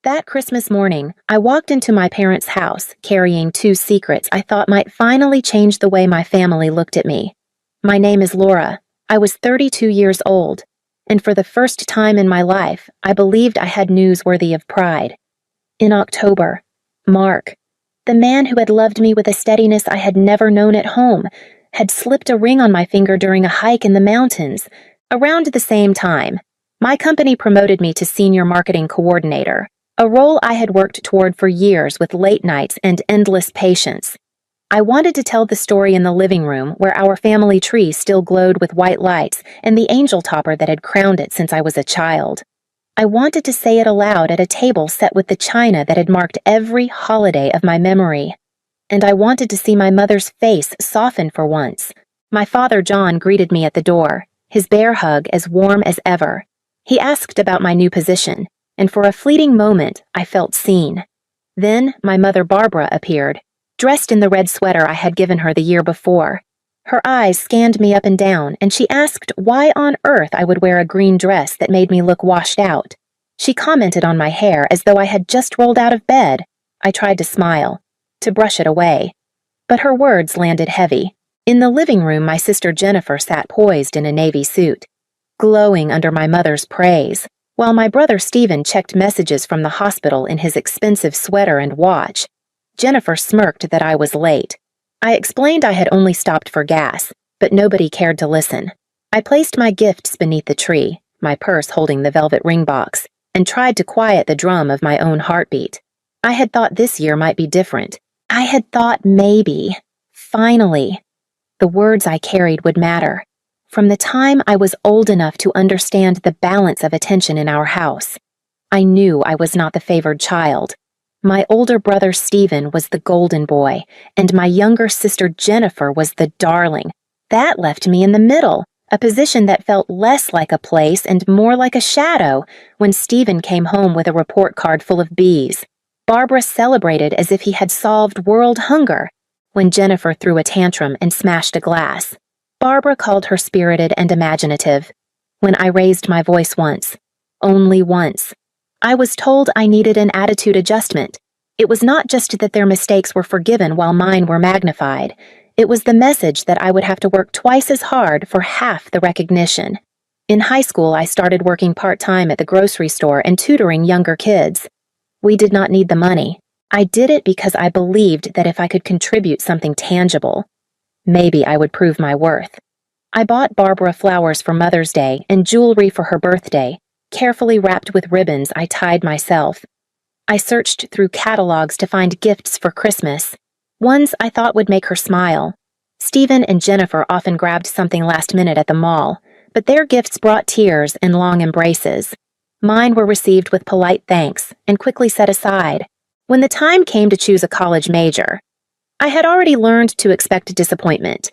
That Christmas morning, I walked into my parents' house carrying two secrets I thought might finally change the way my family looked at me. My name is Laura. I was 32 years old, and for the first time in my life, I believed I had news worthy of pride. In October, Mark, the man who had loved me with a steadiness I had never known at home, had slipped a ring on my finger during a hike in the mountains. Around the same time, my company promoted me to senior marketing coordinator, a role I had worked toward for years with late nights and endless patience. I wanted to tell the story in the living room where our family tree still glowed with white lights and the angel topper that had crowned it since I was a child. I wanted to say it aloud at a table set with the china that had marked every holiday of my memory. And I wanted to see my mother's face soften for once. My father John greeted me at the door, his bear hug as warm as ever. He asked about my new position, and for a fleeting moment, I felt seen. Then my mother Barbara appeared, dressed in the red sweater I had given her the year before. Her eyes scanned me up and down, and she asked why on earth I would wear a green dress that made me look washed out. She commented on my hair as though I had just rolled out of bed. I tried to smile, to brush it away. But her words landed heavy. In the living room, my sister Jennifer sat poised in a navy suit, glowing under my mother's praise, while my brother Stephen checked messages from the hospital in his expensive sweater and watch. Jennifer smirked that I was late. I explained I had only stopped for gas, but nobody cared to listen. I placed my gifts beneath the tree, my purse holding the velvet ring box, and tried to quiet the drum of my own heartbeat. I had thought this year might be different. I had thought maybe, finally, the words I carried would matter. From the time I was old enough to understand the balance of attention in our house, I knew I was not the favored child. My older brother Stephen was the golden boy, and my younger sister Jennifer was the darling. That left me in the middle, a position that felt less like a place and more like a shadow when Stephen came home with a report card full of B's. Barbara celebrated as if he had solved world hunger when Jennifer threw a tantrum and smashed a glass. Barbara called her spirited and imaginative. When I raised my voice once, only once, I was told I needed an attitude adjustment. It was not just that their mistakes were forgiven while mine were magnified. It was the message that I would have to work twice as hard for half the recognition. In high school, I started working part-time at the grocery store and tutoring younger kids. We did not need the money. I did it because I believed that if I could contribute something tangible, maybe I would prove my worth. I bought Barbara flowers for Mother's Day and jewelry for her birthday, carefully wrapped with ribbons I tied myself. I searched through catalogs to find gifts for Christmas, ones I thought would make her smile. Stephen and Jennifer often grabbed something last minute at the mall, but their gifts brought tears and long embraces. Mine were received with polite thanks and quickly set aside. When the time came to choose a college major, I had already learned to expect disappointment.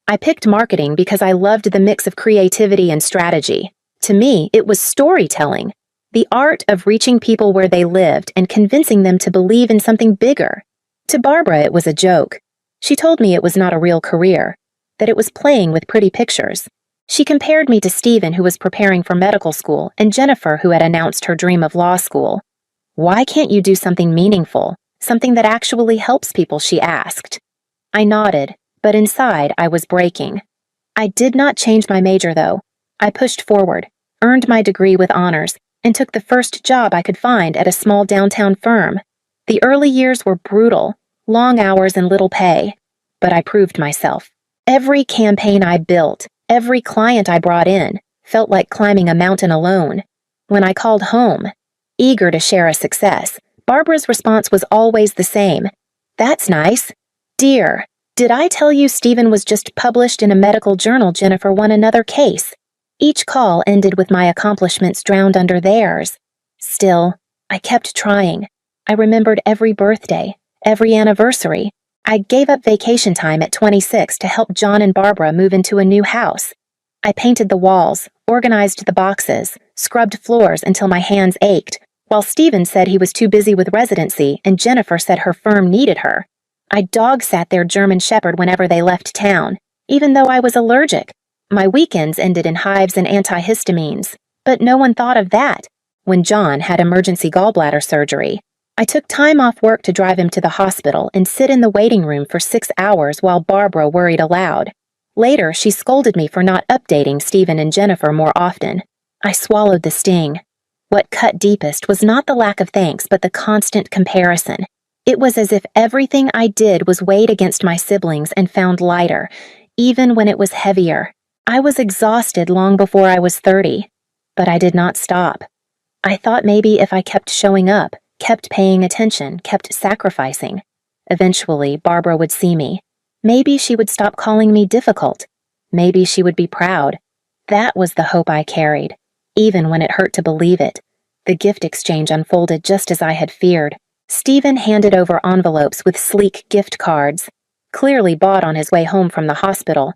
I picked marketing because I loved the mix of creativity and strategy. To me, it was storytelling, the art of reaching people where they lived and convincing them to believe in something bigger. To Barbara, it was a joke. She told me it was not a real career, that it was playing with pretty pictures. She compared me to Stephen, who was preparing for medical school, and Jennifer, who had announced her dream of law school. Why can't you do something meaningful? Something that actually helps people, she asked. I nodded, but inside I was breaking. I did not change my major, though. I pushed forward, earned my degree with honors, and took the first job I could find at a small downtown firm. The early years were brutal, long hours and little pay, but I proved myself. Every campaign I built, every client I brought in, felt like climbing a mountain alone. When I called home, eager to share a success, Barbara's response was always the same. That's nice. Dear, did I tell you Stephen was just published in a medical journal? Jennifer won another case. Each call ended with my accomplishments drowned under theirs. Still, I kept trying. I remembered every birthday, every anniversary. I gave up vacation time at 26 to help John and Barbara move into a new house. I painted the walls, organized the boxes, scrubbed floors until my hands ached, while Stephen said he was too busy with residency and Jennifer said her firm needed her. I dog-sat their German Shepherd whenever they left town, even though I was allergic. My weekends ended in hives and antihistamines, but no one thought of that. when John had emergency gallbladder surgery. I took time off work to drive him to the hospital and sit in the waiting room for 6 hours while Barbara worried aloud. Later, she scolded me for not updating Stephen and Jennifer more often. I swallowed the sting. What cut deepest was not the lack of thanks, but the constant comparison. It was as if everything I did was weighed against my siblings and found lighter, even when it was heavier. I was exhausted long before I was 30, but I did not stop. I thought maybe if I kept showing up, kept paying attention, kept sacrificing, eventually Barbara would see me. Maybe she would stop calling me difficult. Maybe she would be proud. That was the hope I carried, even when it hurt to believe it. The gift exchange unfolded just as I had feared. Stephen handed over envelopes with sleek gift cards, clearly bought on his way home from the hospital.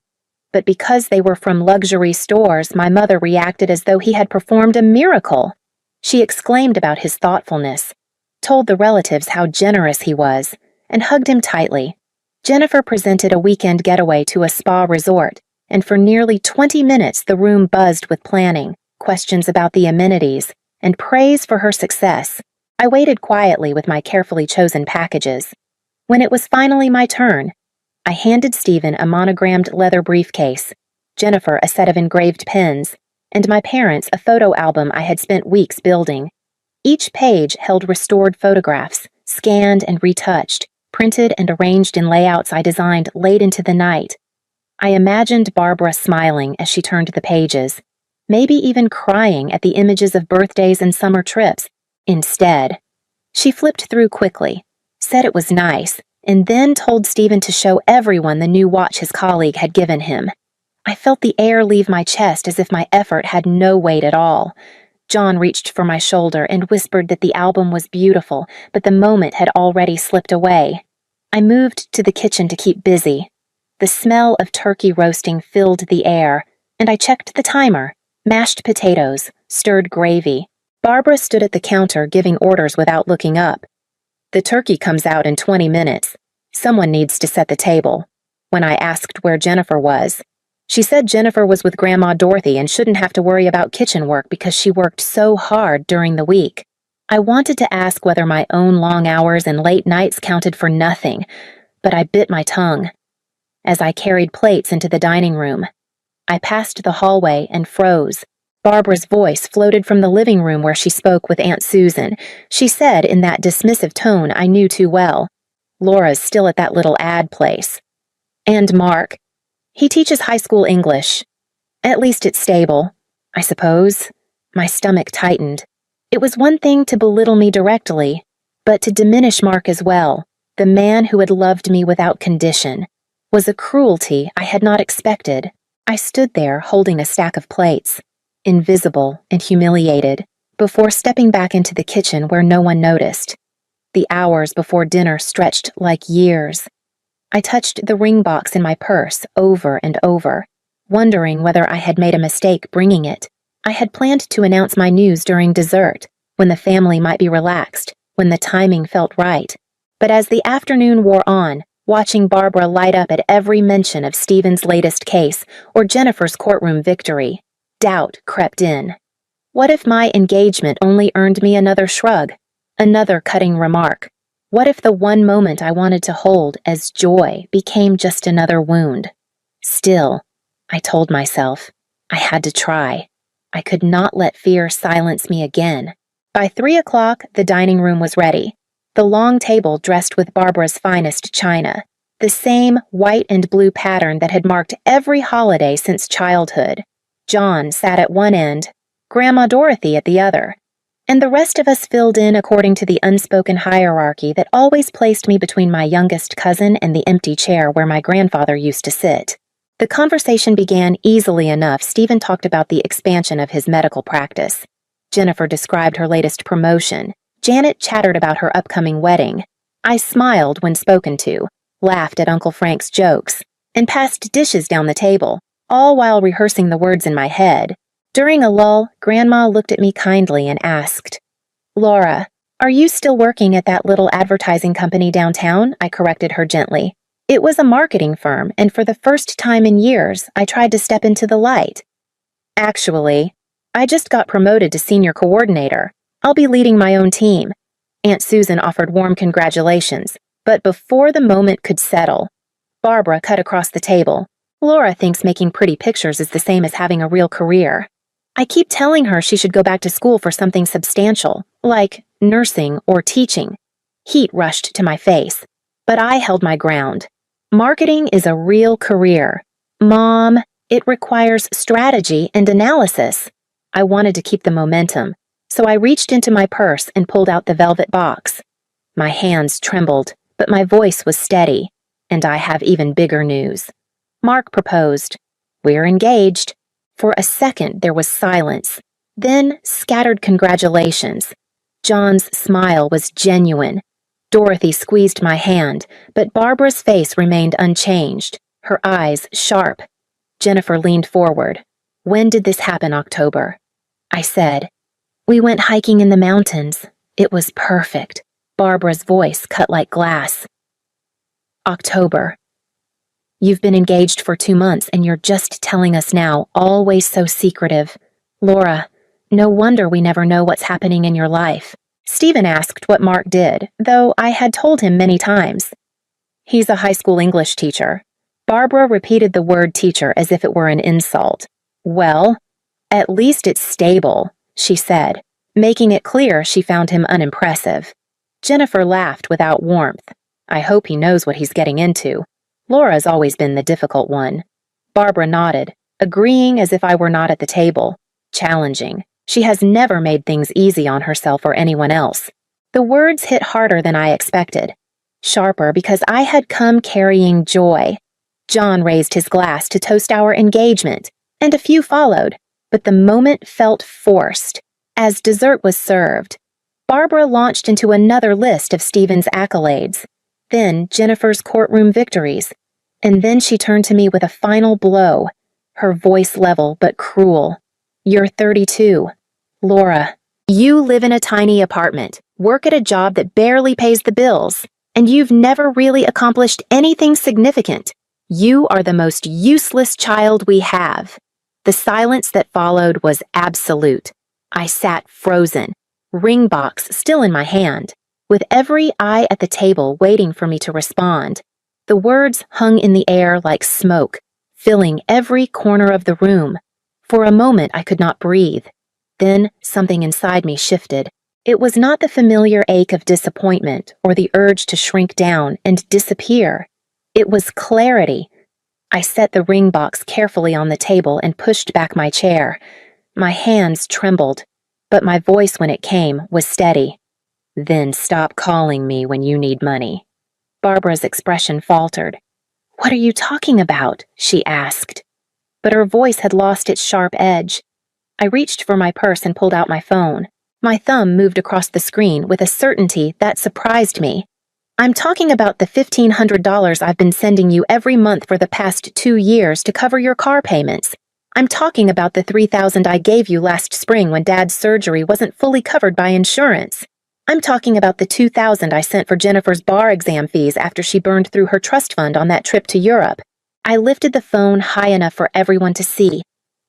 But because they were from luxury stores, my mother reacted as though he had performed a miracle. She exclaimed about his thoughtfulness, told the relatives how generous he was, and hugged him tightly. Jennifer presented a weekend getaway to a spa resort, and for nearly 20 minutes the room buzzed with planning, questions about the amenities, and praise for her success. I waited quietly with my carefully chosen packages. When it was finally my turn, I handed Stephen a monogrammed leather briefcase, Jennifer a set of engraved pens, and my parents a photo album I had spent weeks building. Each page held restored photographs, scanned and retouched, printed and arranged in layouts I designed late into the night. I imagined Barbara smiling as she turned the pages, maybe even crying at the images of birthdays and summer trips. Instead, she flipped through quickly, said it was nice, and then told Stephen to show everyone the new watch his colleague had given him. I felt the air leave my chest as if my effort had no weight at all. John reached for my shoulder and whispered that the album was beautiful, but the moment had already slipped away. I moved to the kitchen to keep busy. The smell of turkey roasting filled the air, and I checked the timer. Mashed potatoes, stirred gravy. Barbara stood at the counter giving orders without looking up. The turkey comes out in 20 minutes. Someone needs to set the table. When I asked where Jennifer was, she said Jennifer was with Grandma Dorothy and shouldn't have to worry about kitchen work because she worked so hard during the week. I wanted to ask whether my own long hours and late nights counted for nothing, but I bit my tongue. As I carried plates into the dining room, I passed the hallway and froze. Barbara's voice floated from the living room where she spoke with Aunt Susan. She said in that dismissive tone I knew too well, "Laura's still at that little ad place. And Mark. He teaches high school English. At least it's stable, I suppose." My stomach tightened. It was one thing to belittle me directly, but to diminish Mark as well, the man who had loved me without condition, was a cruelty I had not expected. I stood there holding a stack of plates, invisible and humiliated, before stepping back into the kitchen where no one noticed. The hours before dinner stretched like years. I touched the ring box in my purse over and over, wondering whether I had made a mistake bringing it. I had planned to announce my news during dessert, when the family might be relaxed, when the timing felt right. But as the afternoon wore on, watching Barbara light up at every mention of Stephen's latest case or Jennifer's courtroom victory, doubt crept in. What if my engagement only earned me another shrug, another cutting remark? What if the one moment I wanted to hold as joy became just another wound? Still, I told myself, I had to try. I could not let fear silence me again. By 3 o'clock, the dining room was ready. The long table dressed with Barbara's finest china, the same white and blue pattern that had marked every holiday since childhood. John sat at one end, Grandma Dorothy at the other, and the rest of us filled in according to the unspoken hierarchy that always placed me between my youngest cousin and the empty chair where my grandfather used to sit. The conversation began easily enough. Stephen talked about the expansion of his medical practice. Jennifer described her latest promotion. Janet chattered about her upcoming wedding. I smiled when spoken to, laughed at Uncle Frank's jokes, and passed dishes down the table, all while rehearsing the words in my head. During a lull, Grandma looked at me kindly and asked, "Laura, are you still working at that little advertising company downtown?" I corrected her gently. It was a marketing firm, and for the first time in years, I tried to step into the light. "Actually, I just got promoted to senior coordinator. I'll be leading my own team." Aunt Susan offered warm congratulations, but before the moment could settle, Barbara cut across the table. "Laura thinks making pretty pictures is the same as having a real career. I keep telling her she should go back to school for something substantial, like nursing or teaching." Heat rushed to my face, but I held my ground. "Marketing is a real career. Mom, it requires strategy and analysis." I wanted to keep the momentum, so I reached into my purse and pulled out the velvet box. My hands trembled, but my voice was steady, and I have even bigger news. Mark proposed. "We're engaged." For a second, there was silence, then scattered congratulations. John's smile was genuine. Dorothy squeezed my hand, but Barbara's face remained unchanged, her eyes sharp. Jennifer leaned forward. "When did this happen, October?" I said. "We went hiking in the mountains. It was perfect." Barbara's voice cut like glass. "October. You've been engaged for 2 months and you're just telling us now, always so secretive. Laura, no wonder we never know what's happening in your life." Stephen asked what Mark did, though I had told him many times. "He's a high school English teacher." Barbara repeated the word teacher as if it were an insult. "Well, at least it's stable," she said, making it clear she found him unimpressive. Jennifer laughed without warmth. "I hope he knows what he's getting into. Laura's always been the difficult one." Barbara nodded, agreeing as if I were not at the table. "Challenging. She has never made things easy on herself or anyone else." The words hit harder than I expected. Sharper because I had come carrying joy. John raised his glass to toast our engagement, and a few followed, but the moment felt forced. As dessert was served, Barbara launched into another list of Stephen's accolades, then Jennifer's courtroom victories, and then she turned to me with a final blow, her voice level but cruel. "You're 32. Laura, you live in a tiny apartment, work at a job that barely pays the bills, and you've never really accomplished anything significant. You are the most useless child we have." The silence that followed was absolute. I sat frozen, ring box still in my hand, with every eye at the table waiting for me to respond. The words hung in the air like smoke, filling every corner of the room. For a moment I could not breathe. Then something inside me shifted. It was not the familiar ache of disappointment or the urge to shrink down and disappear. It was clarity. I set the ring box carefully on the table and pushed back my chair. My hands trembled, but my voice when it came was steady. "Then stop calling me when you need money." Barbara's expression faltered. "What are you talking about?" she asked. But her voice had lost its sharp edge. I reached for my purse and pulled out my phone. My thumb moved across the screen with a certainty that surprised me. "I'm talking about the $1,500 I've been sending you every month for the past 2 years to cover your car payments. I'm talking about the $3,000 I gave you last spring when Dad's surgery wasn't fully covered by insurance. I'm talking about the $2,000 I sent for Jennifer's bar exam fees after she burned through her trust fund on that trip to Europe." I lifted the phone high enough for everyone to see.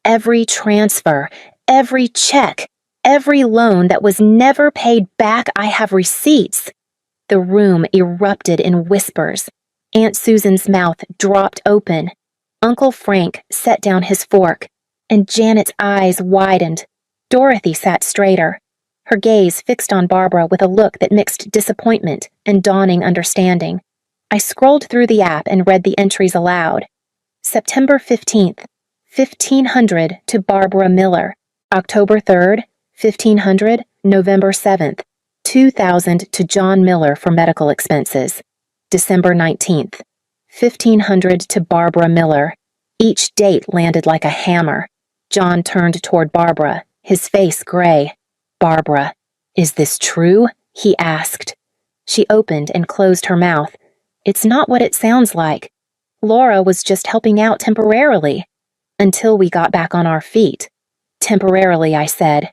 Every transfer, every check, every loan that was never paid back, I have receipts. The room erupted in whispers. Aunt Susan's mouth dropped open. Uncle Frank set down his fork, and Janet's eyes widened. Dorothy sat straighter, her gaze fixed on Barbara with a look that mixed disappointment and dawning understanding. I scrolled through the app and read the entries aloud. September 15th, 1500 to Barbara Miller. October 3rd, 1500, November 7th, 2000 to John Miller for medical expenses. December 19th, 1500 to Barbara Miller. Each date landed like a hammer. John turned toward Barbara, his face gray. "Barbara, is this true?" he asked. She opened and closed her mouth. "It's not what it sounds like. Laura was just helping out temporarily. Until we got back on our feet." "Temporarily," I said.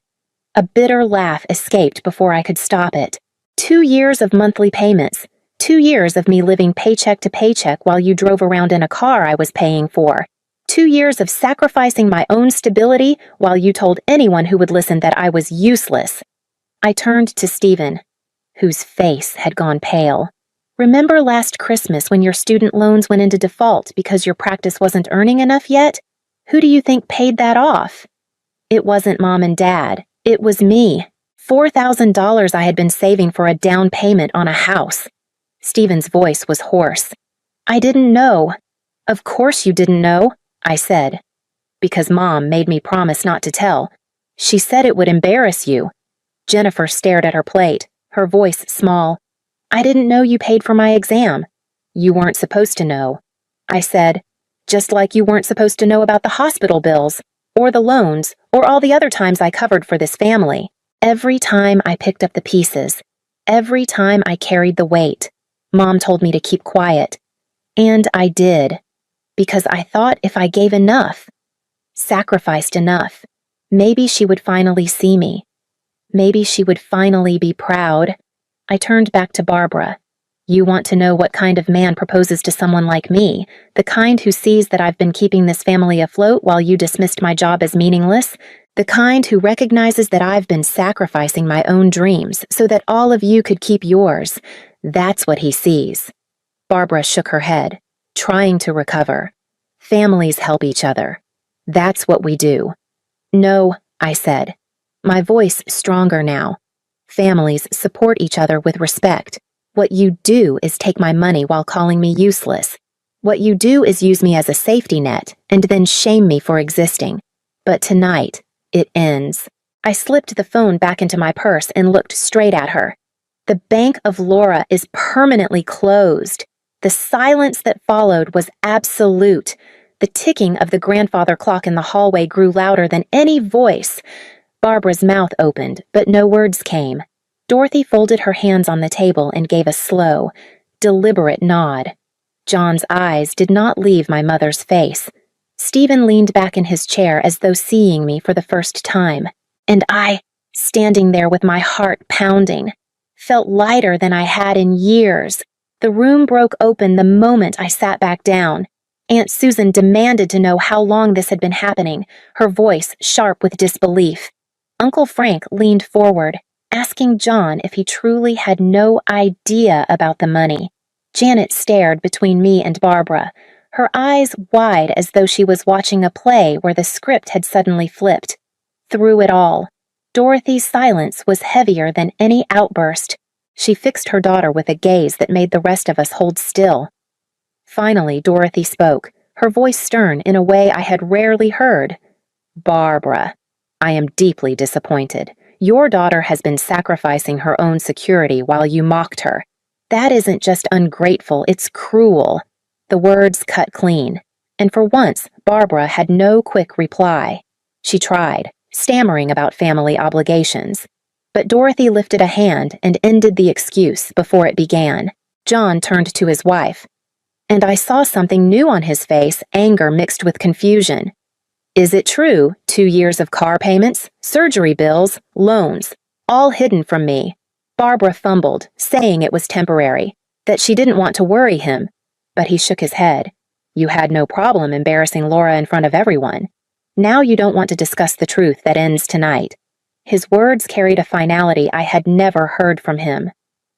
A bitter laugh escaped before I could stop it. 2 years of monthly payments. 2 years of me living paycheck to paycheck while you drove around in a car I was paying for. 2 years of sacrificing my own stability while you told anyone who would listen that I was useless. I turned to Stephen, whose face had gone pale. Remember last Christmas when your student loans went into default because your practice wasn't earning enough yet? Who do you think paid that off? It wasn't Mom and Dad. It was me. $4,000 I had been saving for a down payment on a house. Stephen's voice was hoarse. I didn't know. Of course you didn't know, I said. Because Mom made me promise not to tell. She said it would embarrass you. Jennifer stared at her plate, her voice small. I didn't know you paid for my exam. You weren't supposed to know. I said, just like you weren't supposed to know about the hospital bills, or the loans, or all the other times I covered for this family. Every time I picked up the pieces, every time I carried the weight, Mom told me to keep quiet. And I did, because I thought if I gave enough, sacrificed enough, maybe she would finally see me. Maybe she would finally be proud. I turned back to Barbara. You want to know what kind of man proposes to someone like me, the kind who sees that I've been keeping this family afloat while you dismissed my job as meaningless, the kind who recognizes that I've been sacrificing my own dreams so that all of you could keep yours. That's what he sees. Barbara shook her head, trying to recover. Families help each other. That's what we do. No, I said, my voice stronger now. Families support each other with respect. What you do is take my money while calling me useless. What you do is use me as a safety net and then shame me for existing. But tonight, it ends. I slipped the phone back into my purse and looked straight at her. The Bank of Laura is permanently closed. The silence that followed was absolute. The ticking of the grandfather clock in the hallway grew louder than any voice. Barbara's mouth opened, but no words came. Dorothy folded her hands on the table and gave a slow, deliberate nod. John's eyes did not leave my mother's face. Stephen leaned back in his chair as though seeing me for the first time. And I, standing there with my heart pounding, felt lighter than I had in years. The room broke open the moment I sat back down. Aunt Susan demanded to know how long this had been happening, her voice sharp with disbelief. Uncle Frank leaned forward, asking John if he truly had no idea about the money. Janet stared between me and Barbara, her eyes wide as though she was watching a play where the script had suddenly flipped. Through it all, Dorothy's silence was heavier than any outburst. She fixed her daughter with a gaze that made the rest of us hold still. Finally, Dorothy spoke, her voice stern in a way I had rarely heard. Barbara, I am deeply disappointed. Your daughter has been sacrificing her own security while you mocked her. That isn't just ungrateful, it's cruel. The words cut clean, and for once, Barbara had no quick reply. She tried, stammering about family obligations. But Dorothy lifted a hand and ended the excuse before it began. John turned to his wife, and I saw something new on his face, anger mixed with confusion. Is it true, 2 years of car payments, surgery bills, loans, all hidden from me? Barbara fumbled, saying it was temporary, that she didn't want to worry him. But he shook his head. You had no problem embarrassing Laura in front of everyone. Now you don't want to discuss the truth that ends tonight. His words carried a finality I had never heard from him.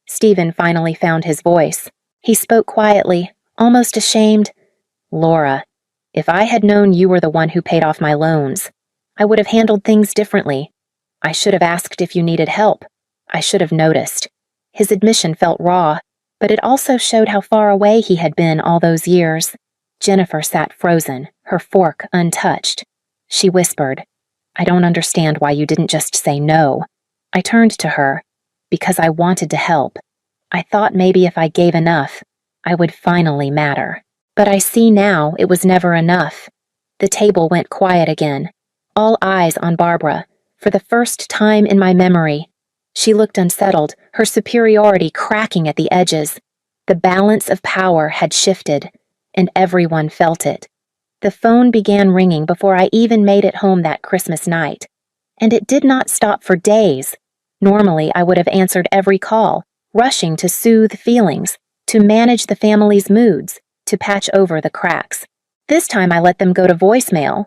Stephen finally found his voice. He spoke quietly, almost ashamed. Laura, if I had known you were the one who paid off my loans, I would have handled things differently. I should have asked if you needed help. I should have noticed. His admission felt raw, but it also showed how far away he had been all those years. Jennifer sat frozen, her fork untouched. She whispered, I don't understand why you didn't just say no. I turned to her, because I wanted to help. I thought maybe if I gave enough, I would finally matter. But I see now it was never enough. The table went quiet again, all eyes on Barbara, for the first time in my memory. She looked unsettled, her superiority cracking at the edges. The balance of power had shifted, and everyone felt it. The phone began ringing before I even made it home that Christmas night. And it did not stop for days. Normally, I would have answered every call, rushing to soothe feelings, to manage the family's moods, to patch over the cracks. This time I let them go to voicemail.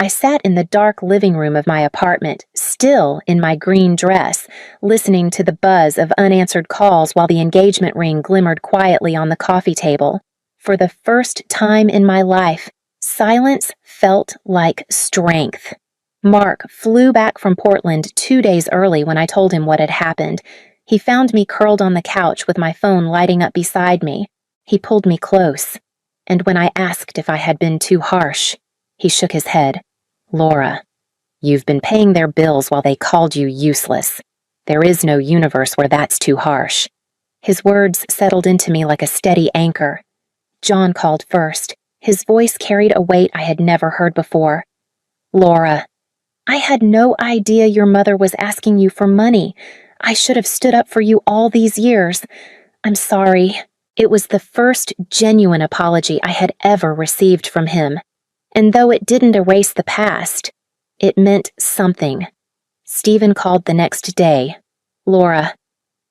I sat in the dark living room of my apartment, still in my green dress, listening to the buzz of unanswered calls while the engagement ring glimmered quietly on the coffee table. For the first time in my life, silence felt like strength. Mark flew back from Portland 2 days early when I told him what had happened. He found me curled on the couch with my phone lighting up beside me. He pulled me close, and when I asked if I had been too harsh, he shook his head. Laura, you've been paying their bills while they called you useless. There is no universe where that's too harsh. His words settled into me like a steady anchor. John called first. His voice carried a weight I had never heard before. Laura, I had no idea your mother was asking you for money. I should have stood up for you all these years. I'm sorry. It was the first genuine apology I had ever received from him. And though it didn't erase the past, it meant something. Stephen called the next day. Laura,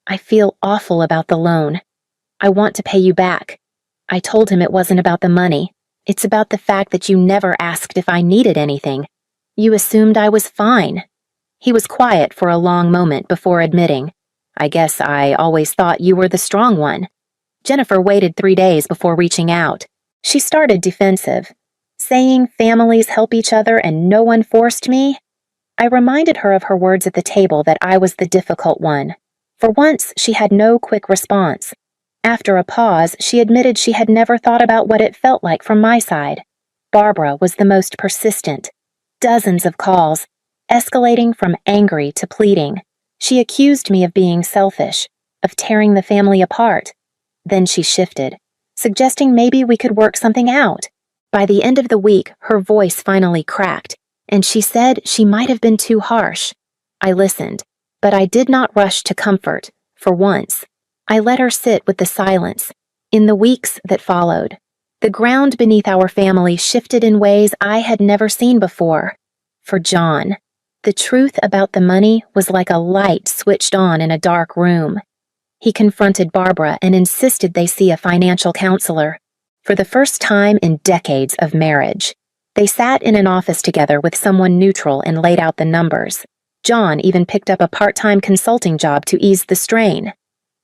I feel awful about the loan. I want to pay you back. I told him it wasn't about the money. It's about the fact that you never asked if I needed anything. You assumed I was fine. He was quiet for a long moment before admitting, I guess I always thought you were the strong one. Jennifer waited 3 days before reaching out. She started defensive, saying families help each other and no one forced me. I reminded her of her words at the table that I was the difficult one. For once, she had no quick response. After a pause, she admitted she had never thought about what it felt like from my side. Barbara was the most persistent. Dozens of calls, escalating from angry to pleading. She accused me of being selfish, of tearing the family apart. Then she shifted, suggesting maybe we could work something out. By the end of the week, her voice finally cracked, and she said she might have been too harsh. I listened, but I did not rush to comfort, for once. I let her sit with the silence. In the weeks that followed, the ground beneath our family shifted in ways I had never seen before. For John, the truth about the money was like a light switched on in a dark room. He confronted Barbara and insisted they see a financial counselor. For the first time in decades of marriage, they sat in an office together with someone neutral and laid out the numbers. John even picked up a part-time consulting job to ease the strain.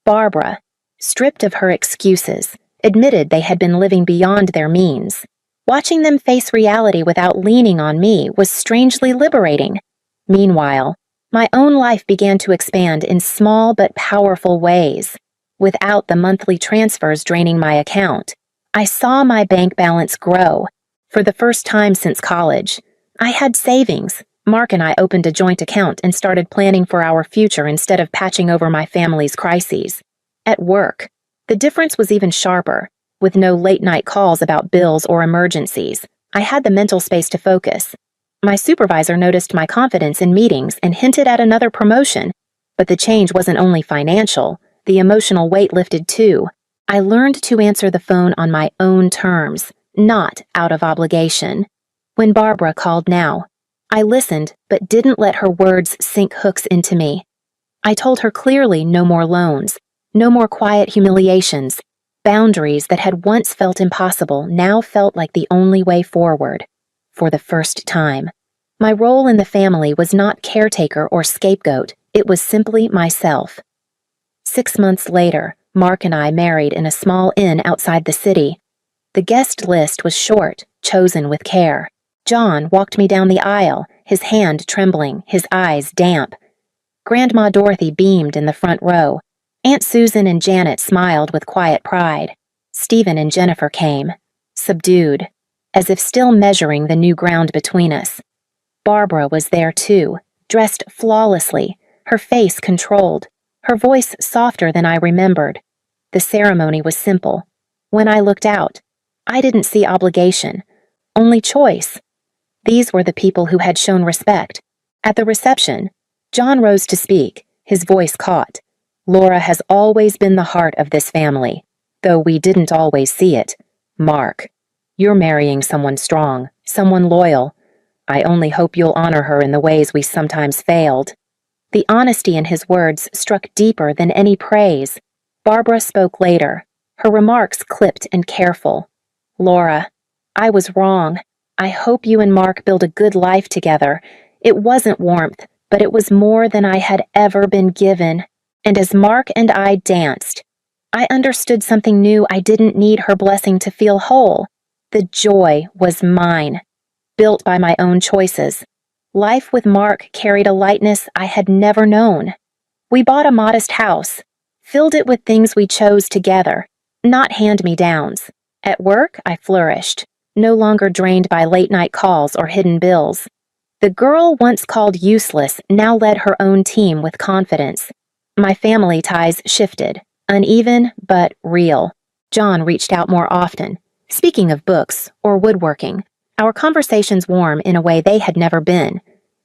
Barbara, stripped of her excuses, admitted they had been living beyond their means. Watching them face reality without leaning on me was strangely liberating. Meanwhile, my own life began to expand in small but powerful ways. Without the monthly transfers draining my account, I saw my bank balance grow. For the first time since college, I had savings. Mark and I opened a joint account and started planning for our future instead of patching over my family's crises. At work, the difference was even sharper. With no late-night calls about bills or emergencies, I had the mental space to focus. My supervisor noticed my confidence in meetings and hinted at another promotion, but the change wasn't only financial, the emotional weight lifted too. I learned to answer the phone on my own terms, not out of obligation. When Barbara called now, I listened but didn't let her words sink hooks into me. I told her clearly no more loans, no more quiet humiliations. Boundaries that had once felt impossible now felt like the only way forward. For the first time, my role in the family was not caretaker or scapegoat, it was simply myself. 6 months later, Mark and I married in a small inn outside the city. The guest list was short, chosen with care. John walked me down the aisle, his hand trembling, his eyes damp. Grandma Dorothy beamed in the front row. Aunt Susan and Janet smiled with quiet pride. Stephen and Jennifer came, subdued, as if still measuring the new ground between us. Barbara was there too, dressed flawlessly, her face controlled, her voice softer than I remembered. The ceremony was simple. When I looked out, I didn't see obligation, only choice. These were the people who had shown respect. At the reception, John rose to speak, his voice caught. Laura has always been the heart of this family, though we didn't always see it. Mark, you're marrying someone strong, someone loyal. I only hope you'll honor her in the ways we sometimes failed. The honesty in his words struck deeper than any praise. Barbara spoke later, her remarks clipped and careful. Laura, I was wrong. I hope you and Mark build a good life together. It wasn't warmth, but it was more than I had ever been given. And as Mark and I danced, I understood something new. I didn't need her blessing to feel whole. The joy was mine, built by my own choices. Life with Mark carried a lightness I had never known. We bought a modest house, filled it with things we chose together, not hand-me-downs. At work, I flourished, no longer drained by late-night calls or hidden bills. The girl once called useless now led her own team with confidence. My family ties shifted, uneven but real. John reached out more often, speaking of books or woodworking. Our conversations warm in a way they had never been.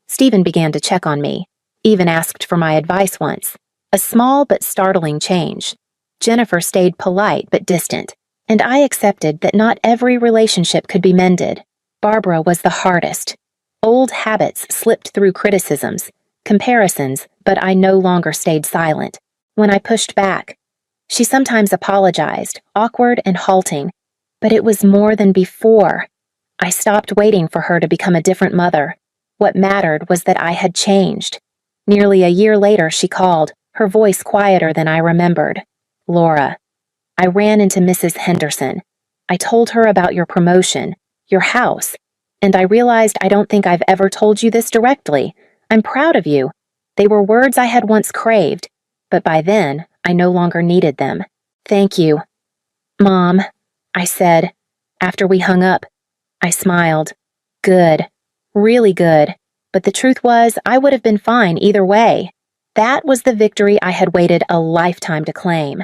Stephen began to check on me, even asked for my advice once. A small but startling change. Jennifer stayed polite but distant, and I accepted that not every relationship could be mended. Barbara was the hardest. Old habits slipped through criticisms, comparisons, but I no longer stayed silent. When I pushed back, she sometimes apologized, awkward and halting, but it was more than before. I stopped waiting for her to become a different mother. What mattered was that I had changed. Nearly a year later, she called, her voice quieter than I remembered. Laura. I ran into Mrs. Henderson. I told her about your promotion, your house, and I realized I don't think I've ever told you this directly. I'm proud of you. They were words I had once craved, but by then, I no longer needed them. Thank you. Mom, I said. After we hung up, I smiled. Good. Really good. But the truth was, I would have been fine either way. That was the victory I had waited a lifetime to claim.